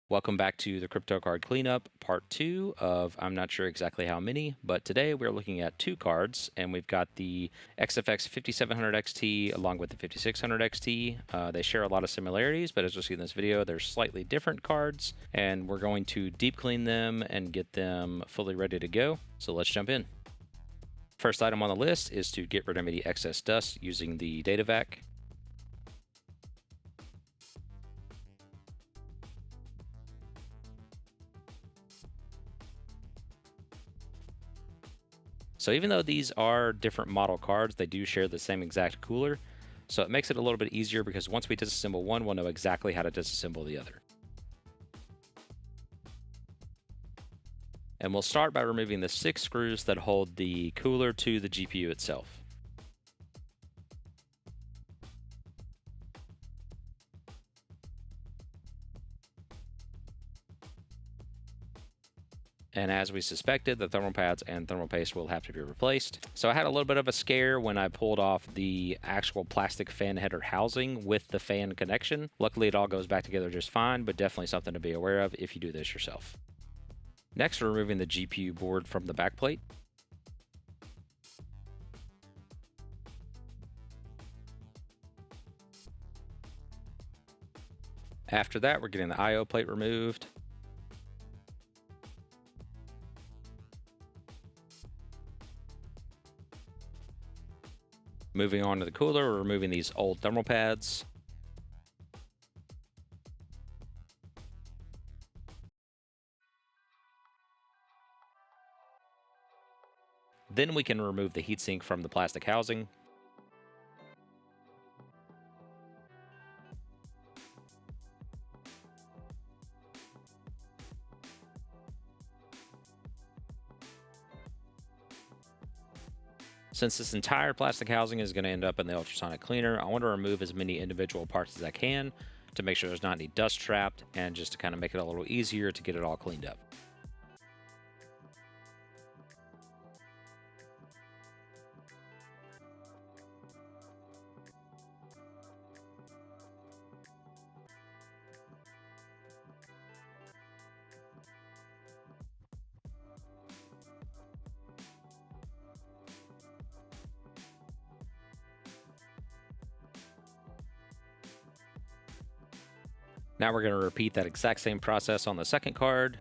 Welcome back to the crypto card cleanup, part 2 of I'm not sure exactly how many, but today we're looking at 2 cards, and we've got the XFX 5700 XT along with the 5600 XT. They share a lot of similarities, but as you'll see in this video, they're slightly different cards, and we're going to deep clean them and get them fully ready to go. So let's jump in. First item on the list is to get rid of any excess dust using the data vac. So even though these are different model cards, they do share the same exact cooler. So it makes it a little bit easier because once we disassemble one, we'll know exactly how to disassemble the other. And we'll start by removing the 6 screws that hold the cooler to the GPU itself. And as we suspected, the thermal pads and thermal paste will have to be replaced. So I had a little bit of a scare when I pulled off the actual plastic fan header housing with the fan connection. Luckily, it all goes back together just fine, but definitely something to be aware of if you do this yourself. Next, we're removing the GPU board from the backplate. After that, we're getting the I/O plate removed. Moving on to the cooler, we're removing these old thermal pads. Then we can remove the heatsink from the plastic housing. Since this entire plastic housing is going to end up in the ultrasonic cleaner, I want to remove as many individual parts as I can to make sure there's not any dust trapped and just to kind of make it a little easier to get it all cleaned up. Now we're going to repeat that exact same process on the second card.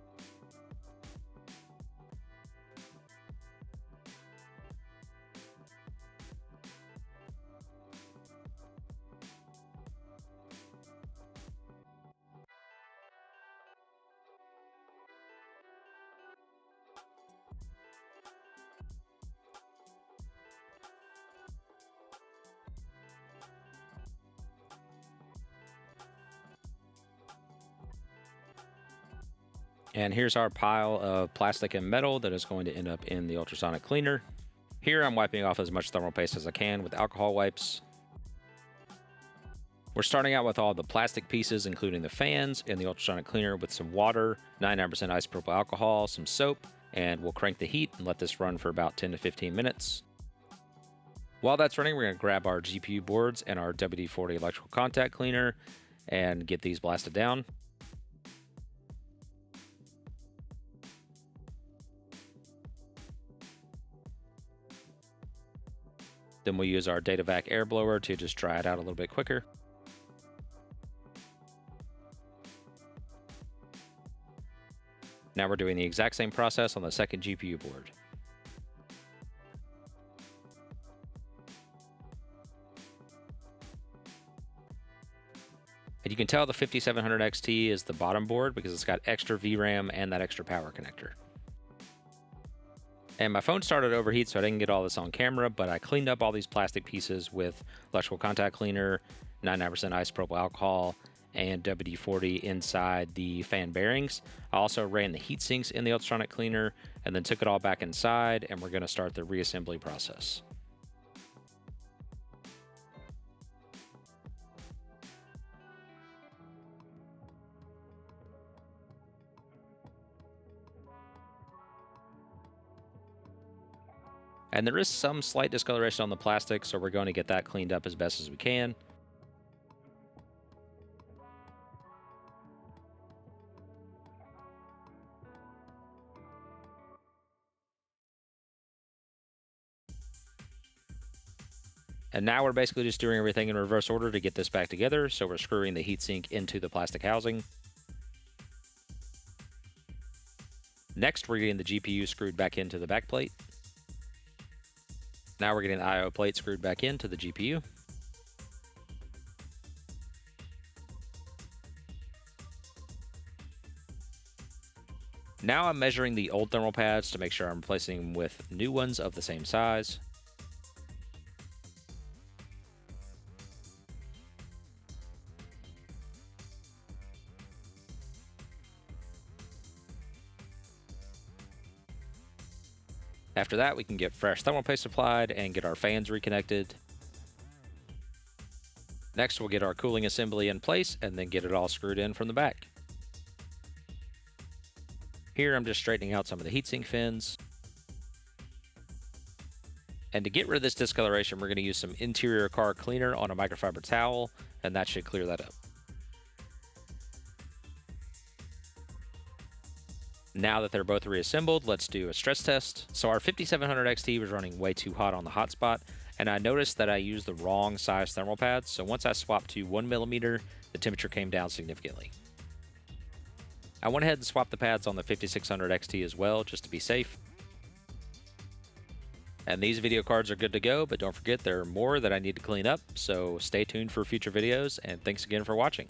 And here's our pile of plastic and metal that is going to end up in the ultrasonic cleaner. Here I'm wiping off as much thermal paste as I can with alcohol wipes. We're starting out with all the plastic pieces, including the fans and the ultrasonic cleaner with some water, 99% isopropyl alcohol, some soap, and we'll crank the heat and let this run for about 10 to 15 minutes. While that's running, we're going to grab our GPU boards and our WD-40 electrical contact cleaner and get these blasted down. Then we'll use our data vac air blower to just dry it out a little bit quicker. Now we're doing the exact same process on the second GPU board. And you can tell the 5700 XT is the bottom board because it's got extra VRAM and that extra power connector. And my phone started to overheat, so I didn't get all this on camera, but I cleaned up all these plastic pieces with electrical contact cleaner, 99% isopropyl alcohol, and WD-40 inside the fan bearings. I also ran the heat sinks in the ultrasonic cleaner and then took it all back inside, and we're going to start the reassembly process. And there is some slight discoloration on the plastic, so we're going to get that cleaned up as best as we can. And now we're basically just doing everything in reverse order to get this back together. So we're screwing the heatsink into the plastic housing. Next, we're getting the GPU screwed back into the backplate. Now we're getting the I/O plate screwed back into the GPU. Now I'm measuring the old thermal pads to make sure I'm replacing them with new ones of the same size. After that, we can get fresh thermal paste applied and get our fans reconnected. Next, we'll get our cooling assembly in place and then get it all screwed in from the back. Here, I'm just straightening out some of the heatsink fins. And to get rid of this discoloration, we're going to use some interior car cleaner on a microfiber towel, and that should clear that up. Now that they're both reassembled, let's do a stress test. So our 5700 XT was running way too hot on the hotspot, and I noticed that I used the wrong size thermal pads. So once I swapped to 1mm, the temperature came down significantly. I went ahead and swapped the pads on the 5600 XT as well, just to be safe. And these video cards are good to go, but don't forget there are more that I need to clean up, so stay tuned for future videos, and thanks again for watching.